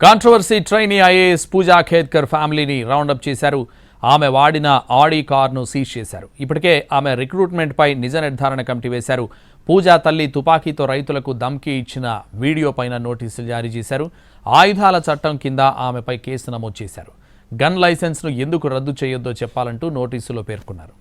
Controversy trainee IAS పూజా ఖేద్కర్ ఫ్యామిలీని round up చేశారు. ఆమె వాడిన ఆడి కార్ను సీజ్ చేశారు. ఇప్పటికే ఆమె రిక్రూట్మెంట్పై నిజ నిర్ధారణ కమిటీ వేశారు. పూజా తల్లి తుపాకీతో రైతులకు ధమ్కీ ఇచ్చిన వీడియో పైన నోటీసులు జారీ చేశారు. ఆయుధాల చట్టం కింద ఆమెపై కేసు నమోదు చేశారు. గన్ లైసెన్స్ను ఎందుకు రద్దు చేయొద్దో చెప్పాలంటూ నోటీసులో పేర్కొన్నారు.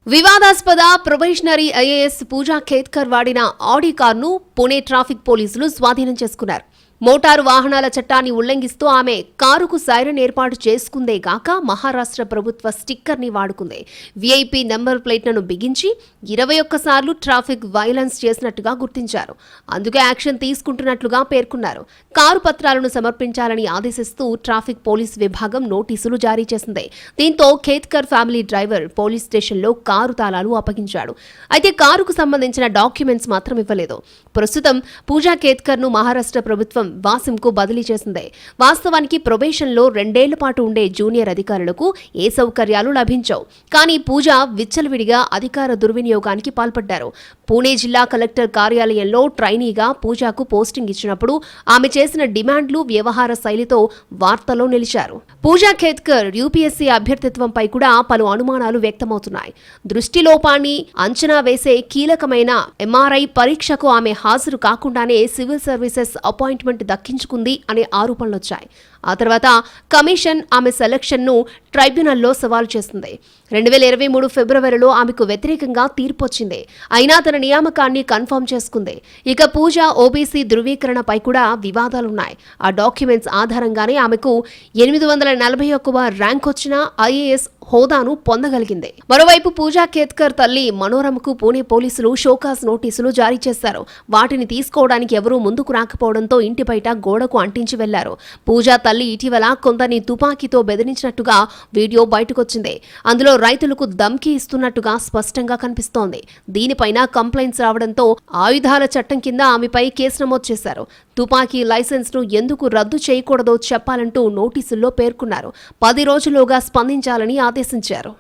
వివాదాస్పద ప్రొబేషనరీ ఐఏఎస్ పూజా ఖేద్కర్ వాడిన ఆడి కార్ను పుణే ట్రాఫిక్ పోలీసులు స్వాధీనం చేసుకున్నారు. మోటారు వాహనాల చట్టాన్ని ఉల్లంఘిస్తూ ఆమె కారుకు సైరన్ ఏర్పాటు చేసుకుందే గాక మహారాష్ట్ర ప్రభుత్వ స్టిక్కర్ని వాడుకుంది. వీఐపీ నెంబర్ ప్లేట్లను బిగించి 21 సార్లు ట్రాఫిక్ వైలెన్స్ చేసినట్టుగా గుర్తించారు. అందుకే యాక్షన్ తీసుకుంటున్నట్లుగా పేర్కొన్నారు. కారు పత్రాలను సమర్పించాలని ఆదేశిస్తూ ట్రాఫిక్ పోలీస్ విభాగం నోటీసులు జారీ చేసింది. దీంతో ఖేద్కర్ ఫ్యామిలీ డ్రైవర్ పోలీస్ స్టేషన్లో కారు తాళాలు అప్పగించాడు. అయితే కారుకు సంబంధించిన డాక్యుమెంట్స్ మాత్రం ఇవ్వలేదు. ప్రస్తుతం పూజా ఖేద్కర్ ను మహారాష్ట్ర ప్రభుత్వం వాసింకు బదిలీ చేసింది. వాస్తవానికి ప్రొబేషన్లో 2 ఏళ్ల పాటు ఉండే జూనియర్ అధికారులకు ఏ సౌకర్యాలు లభించవు. కానీ పూజ విచ్చలవిడిగా అధికార దుర్వినియోగానికి పాల్పడ్డారు. పూణే జిల్లా కలెక్టర్ కార్యాలయంలో ట్రైనీగా పూజాకు పోస్టింగ్ ఇచ్చినప్పుడు ఆమె చేసిన డిమాండ్లు, వ్యవహార శైలితో వార్తల్లో నిలిచారు. పూజా ఖేద్కర్ యూపీఎస్సీ అభ్యర్థిత్వంపై కూడా పలు అనుమానాలు వ్యక్తమవుతున్నాయి. దృష్టిలోపాన్ని అంచనా వేసే కీలకమైన ఎంఆర్ఐ పరీక్షకు ఆమె హాజరు కాకుండానే సివిల్ సర్వీసెస్ అపాయింట్మెంట్ దక్కించుకుంది అనే ఆరోపణలొచ్చాయి. ఆ తర్వాత కమిషన్ ఆమె సెలక్షన్ను ట్రైబ్యునల్లో సవాల్ చేసింది. 2023 ఫిబ్రవరిలో ఆమెకు వ్యతిరేకంగా తీర్పొచ్చింది. అయినా తన నియామకాన్ని కన్ఫర్మ్ చేసుకుంది. ఇక పూజ ఓబీసీ ధృవీకరణపై కూడా వివాదాలున్నాయి. ఆ డాక్యుమెంట్స్ ఆధారంగానే ఆమెకు 841వ ర్యాంక్ వచ్చిన ఐఏఎస్ హోదాను పొందగలిగింది. మరోవైపు పూజా ఖేద్కర్ తల్లి మనోరమకు పూణే పోలీసులు షోకాస్ నోటీసులు జారీ చేశారు. వాటిని తీసుకోవడానికి ఎవరూ ముందుకు రాకపోవడంతో ఇంటి బయట గోడకు అంటించి వెళ్లారు. పూజా తల్లి ఇటీవల కొందరిని తుపాకీతో బెదిరించినట్టుగా వీడియో బయటకొచ్చింది. అందులో రైతులకు ధమ్కీ ఇస్తున్నట్టుగా స్పష్టంగా కనిపిస్తోంది. దీనిపైన కంప్లైంట్స్ రావడంతో ఆయుధాల చట్టం కింద ఆమెపై కేసు నమోదు చేశారు. తుపాకీ లైసెన్స్ ను ఎందుకు రద్దు చేయకూడదో చెప్పాలంటూ నోటీసుల్లో పేర్కొన్నారు. 10 రోజుల్లోగా స్పందించాలని ఆదేశించారు.